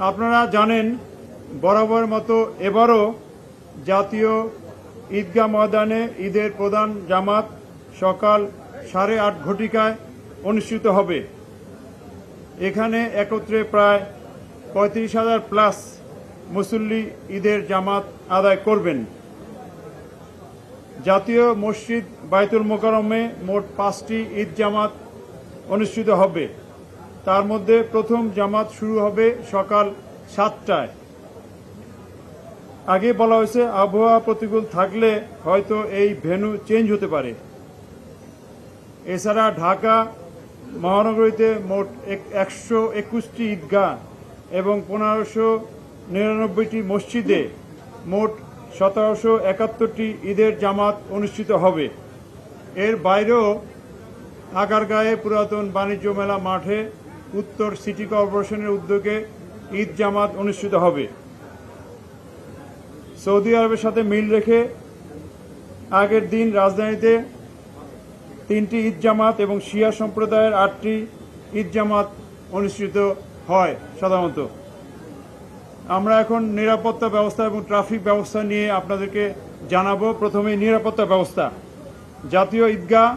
আপনারা জানেন বরাবর মতো এবারও জাতীয় ঈদগাহ ময়দানে ঈদের প্রধান জামাত সকাল 8:30 ঘটিকায় অনুষ্ঠিত হবে। এখানে একত্রে প্রায় 35,000 প্লাস মুসল্লি ঈদের জামাত আদায় করবেন। জাতীয় মসজিদ বাইতুল মোকাররমে মোট 5টি ঈদ জামাত অনুষ্ঠিত হবে। তার মধ্যে প্রথম জামাত শুরু হবে সকাল 7টায়। আগে বলা হয়েছে আবহাওয়া প্রতিকূল থাকলে হয়তো এই ভেন্যু চেঞ্জ হতে পারে। এছাড়া ঢাকা মহানগরীতে মোট 121টি ঈদগাহ এবং 1599টি মসজিদে মোট 1771টি ঈদের জামাত অনুষ্ঠিত হবে। এর বাইরেও আগারগাঁয়ে পুরাতন বাণিজ্য মেলা মাঠে উত্তর সিটি কর্পোরেশনের উদ্যোগে ঈদ জামাত অনুষ্ঠিত হবে। সৌদি আরবের সাথে মিল রেখে আগের দিন রাজধানীতে 3টি ঈদ জামাত এবং শিয়া সম্প্রদায়ের 8টি ঈদ জামাত অনুষ্ঠিত হয় সাধারণত। আমরা এখন নিরাপত্তা ব্যবস্থা এবং ট্রাফিক ব্যবস্থা নিয়ে আপনাদেরকে জানাবো। প্রথমে নিরাপত্তা ব্যবস্থা। জাতীয় ঈদগাহ,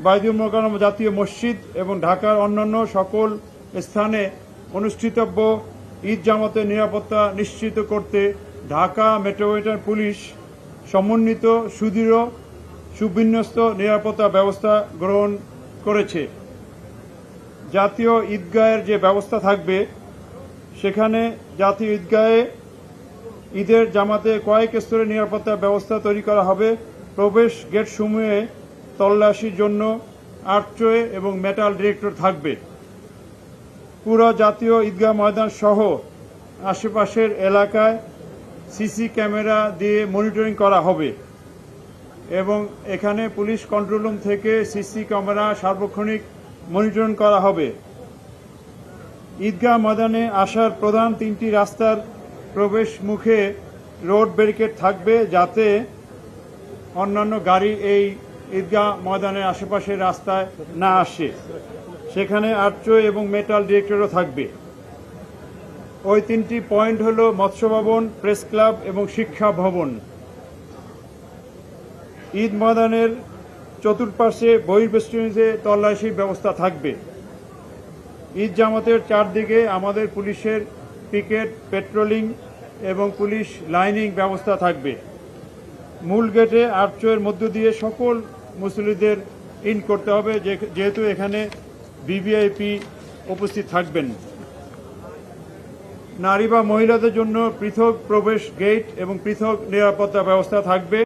বাইতুল মোকাররম জাতীয় মসজিদ এবং ঢাকার অন্যান্য সকল স্থানে অনুষ্ঠিতব্য ঈদ জামাতের নিরাপত্তা নিশ্চিত করতে ঢাকা মেট্রোপলিটন পুলিশ সমন্বিত সুদৃঢ় সুবিন্যস্ত নিরাপত্তা ব্যবস্থা গ্রহণ করেছে। জাতীয় ঈদগাহের যে ব্যবস্থা থাকবে, সেখানে জাতীয় ঈদগাহে ঈদের জামাতে কয়েক স্তরের নিরাপত্তা ব্যবস্থা তৈরি করা হবে। প্রবেশ গেটসমূহে তল্লাশির জন্য আর্চওয়ে এবং মেটাল ডিটেক্টর থাকবে। পুরো জাতীয় ঈদগাহ ময়দান সহ আশেপাশের এলাকায় সিসি ক্যামেরা দিয়ে মনিটরিং করা হবে এবং এখানে পুলিশ কন্ট্রোল রুম থেকে সিসি ক্যামেরা সার্বক্ষণিক মনিটরিং করা হবে। ঈদগাহ ময়দানে আসার প্রধান 3টি রাস্তার প্রবেশ মুখে রোড ব্যারিকেড থাকবে, যাতে অন্যান্য গাড়ি এই ঈদগাহ ময়দানের আশেপাশের রাস্তায় না আসে। সেখানে আর্চওয়ে এবং মেটাল ডিটেক্টরও থাকবে। ওই 3টি পয়েন্ট হল মৎস্য ভবন, প্রেস ক্লাব এবং শিক্ষা ভবন। ঈদ ময়দানের চতুর্পাশে বহির্বেষ্টনীতে তল্লাশির ব্যবস্থা থাকবে। ঈদ জামাতের চারদিকে আমাদের পুলিশের পিকেট, পেট্রোলিং এবং পুলিশ লাইনিং ব্যবস্থা থাকবে। মূল গেটে আর্চওয়ের মধ্য দিয়ে সকল মুসল্লিদের ইন করতে হবে, যেহেতু এখানে ভিভিআইপি উপস্থিত থাকবেন। নারী বা মহিলাদের জন্য পৃথক প্রবেশ গেট এবং পৃথক নিরাপত্তা ব্যবস্থা থাকবে।